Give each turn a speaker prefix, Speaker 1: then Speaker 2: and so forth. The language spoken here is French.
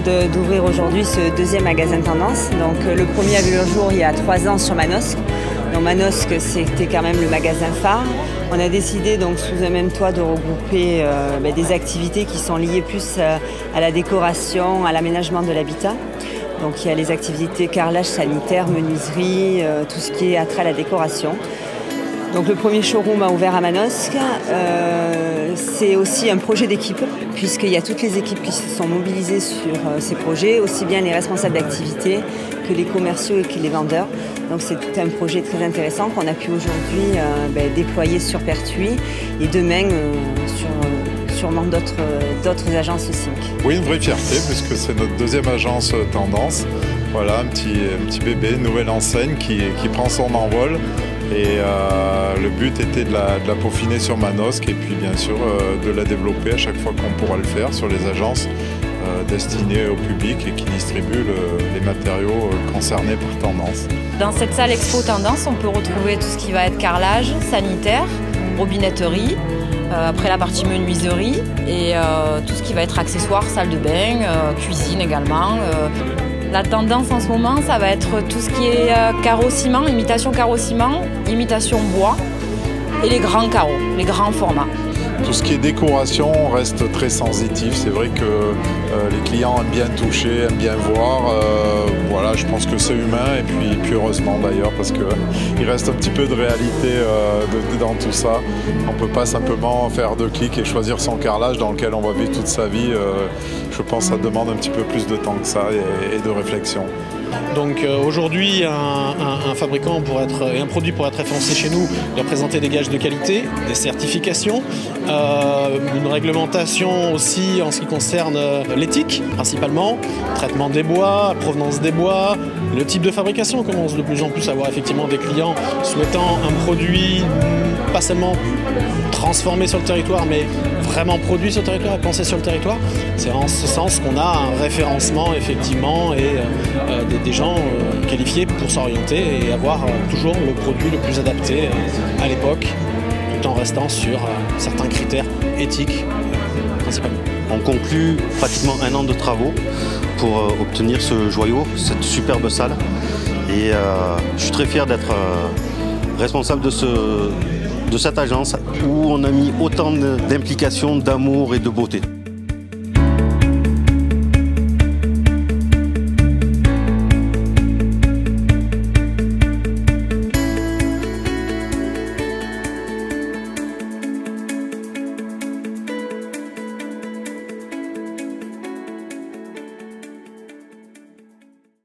Speaker 1: d'ouvrir aujourd'hui ce deuxième magasin tendance. Donc, le premier a vu le jour il y a 3 ans sur Manosque. Donc Manosque, c'était quand même le magasin phare. On a décidé donc sous un même toit de regrouper des activités qui sont liées plus à la décoration, à l'aménagement de l'habitat. Donc il y a les activités carrelage sanitaire, menuiserie, tout ce qui est attrait à la décoration. Donc le premier showroom a ouvert à Manosque. C'est aussi un projet d'équipe, puisqu'il y a toutes les équipes qui se sont mobilisées sur ces projets, aussi bien les responsables d'activité que les commerciaux et que les vendeurs. Donc c'est tout un projet très intéressant qu'on a pu aujourd'hui déployer sur Pertuis et demain sûrement d'autres agences SIMC.
Speaker 2: Oui, une vraie fierté puisque c'est notre deuxième agence tendance. Voilà, un petit bébé, une nouvelle enseigne qui prend son envol. Et le but était de la peaufiner sur Manosque et puis bien sûr de la développer à chaque fois qu'on pourra le faire sur les agences destinées au public et qui distribuent les matériaux concernés par tendance.
Speaker 3: Dans cette salle expo tendance, on peut retrouver tout ce qui va être carrelage, sanitaire, robinetterie, après la partie menuiserie et tout ce qui va être accessoires, salle de bain, cuisine également. La tendance en ce moment, ça va être tout ce qui est carreau-ciment, imitation carreau-ciment, imitation bois et les grands carreaux, les grands formats.
Speaker 2: Tout ce qui est décoration reste très sensitif. C'est vrai que les clients aiment bien toucher, aiment bien voir. Voilà, je pense que c'est humain et puis heureusement d'ailleurs parce qu'il reste un petit peu de réalité dans tout ça. On ne peut pas simplement faire 2 clics et choisir son carrelage dans lequel on va vivre toute sa vie. Je pense que ça demande un petit peu plus de temps que ça et de réflexion.
Speaker 4: Donc aujourd'hui, un fabricant et un produit pour être référencé chez nous doit présenter des gages de qualité, des certifications, une réglementation aussi en ce qui concerne l'éthique principalement, traitement des bois, provenance des bois, le type de fabrication. On commence de plus en plus à avoir effectivement des clients souhaitant un produit pas seulement transformé sur le territoire, mais vraiment produit sur le territoire et pensé sur le territoire. C'est en ce sens qu'on a un référencement effectivement et des gens qualifiés pour s'orienter et avoir toujours le produit le plus adapté à l'époque, tout en restant sur certains critères éthiques principalement.
Speaker 5: On conclut pratiquement 1 an de travaux pour obtenir ce joyau, cette superbe salle. Et je suis très fier d'être responsable de cette agence où on a mis autant d'implication, d'amour et de beauté.